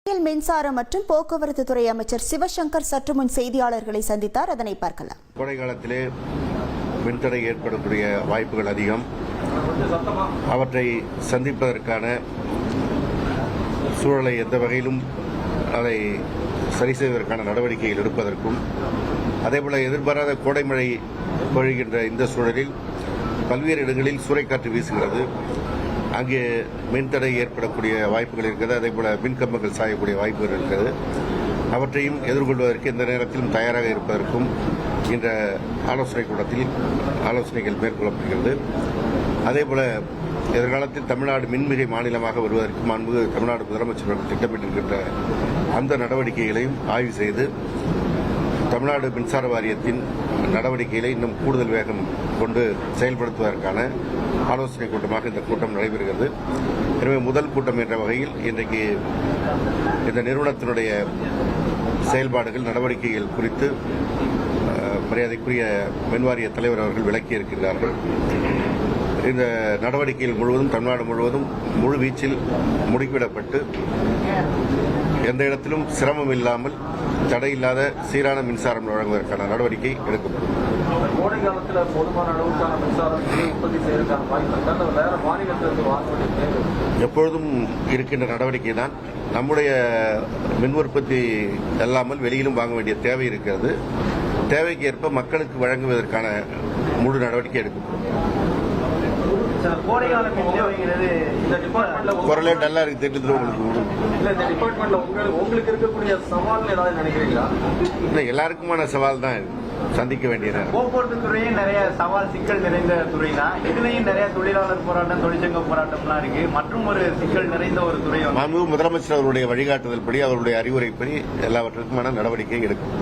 மின்சாரம் மற்றும் போக்குவரத்து துறை அமைச்சர் சிவசங்கர் சற்று முன் செய்தியாளர்களை சந்தித்தார். அதனை பார்க்கலாம். கோடை காலத்திலே மின்தடை ஏற்படக்கூடிய வாய்ப்புகள் அதிகம். அவற்றை சந்திப்பதற்கான சூழலை எந்த வகையிலும் அதை சரி செய்வதற்கான நடவடிக்கைகள் எடுப்பதற்கும், அதேபோல எதிர்பாராத கோடை மழை பொழிகின்ற இந்த சூழலில் பல்வேறு இடங்களில் சூறைக்காற்று வீசுகிறது. அங்கே மின்தடை ஏற்படக்கூடிய வாய்ப்புகள் இருக்கிறது. அதேபோல மின்கம்பங்கள் சாயக்கூடிய வாய்ப்புகள் இருக்கிறது. அவற்றையும் எதிர்கொள்வதற்கு எந்த நேரத்திலும் தயாராக இருப்பதற்கும் இந்த ஆலோசனைக் கூட்டத்தில் ஆலோசனைகள் மேற்கொள்ளப்படுகிறது. அதேபோல எதிர்காலத்தில் தமிழ்நாடு மின்மிகை மாநிலமாக வருவதற்கு மாண்புமிகு தமிழ்நாடு முதலமைச்சர் திட்டமிட்டிருக்கின்ற அந்த நடவடிக்கைகளையும் ஆய்வு செய்து தமிழ்நாடு மின்சார வாரியத்தின் நடவடிக்கைகளை இன்னும் கூடுதல் வேகம் கொண்டு செயல்படுத்துவதற்கான ஆலோசனைக் கூட்டமாக இந்த கூட்டம் நடைபெறுகிறது. எனவே முதல் கூட்டம் என்ற வகையில் இன்றைக்கு இந்த நிறுவனத்தினுடைய செயல்பாடுகள், நடவடிக்கைகள் குறித்து மரியாதைக்குரிய மின்வாரிய தலைவர் அவர்கள் விளக்கியிருக்கிறார்கள். இந்த நடவடிக்கைகள் முழுவதும் தமிழ்நாடு முழுவதும் முழு வீச்சில் முடுக்கிவிடப்பட்டு எந்த இடத்திலும் சிரமம் இல்லாமல் தடையில்லாத சீரான மின்சாரம் வழங்குவதற்கான நடவடிக்கை எடுக்கப்படும். கோடை காலத்தில் போதுமான அளவுக்கான மின்சாரம் உற்பத்தி செய்வதற்கான வாய்ப்பு வேற மாநிலத்திற்கு வாங்க எப்பொழுதும் இருக்கின்ற நடவடிக்கை தான். நம்முடைய மின் உற்பத்தி அல்லாமல் வெளியிலும் வாங்க வேண்டிய தேவை இருக்கிறது. தேவைக்கு ஏற்ப மக்களுக்கு வழங்குவதற்கான முழு நடவடிக்கை எடுக்கப்படும். குரலே டல்லா இருக்கு தெரிஞ்சது உங்களுக்கு இருக்கக்கூடிய சவால் ஏதாவது நினைக்கிறீங்களா? இல்லை, எல்லாருக்குமான சவால் தான் சந்திக்க வேண்டியது. போக்குவரத்து துறையும் நிறைய சவால் சிக்கல் நிறைந்த துறை தான். இதுலயும் நிறைய தொழிலாளர் போராட்டம், தொழிற்சங்க போராட்டம்லாம் இருக்கு. மற்றும் ஒரு சிக்கல் நிறைந்த ஒரு துறை. மாண்புமிகு முதலமைச்சர் அவருடைய வழிகாட்டுதல் படி, அவருடைய அறிவுரைப்படி எல்லாவற்றுக்குமான நடவடிக்கை எடுக்கும்.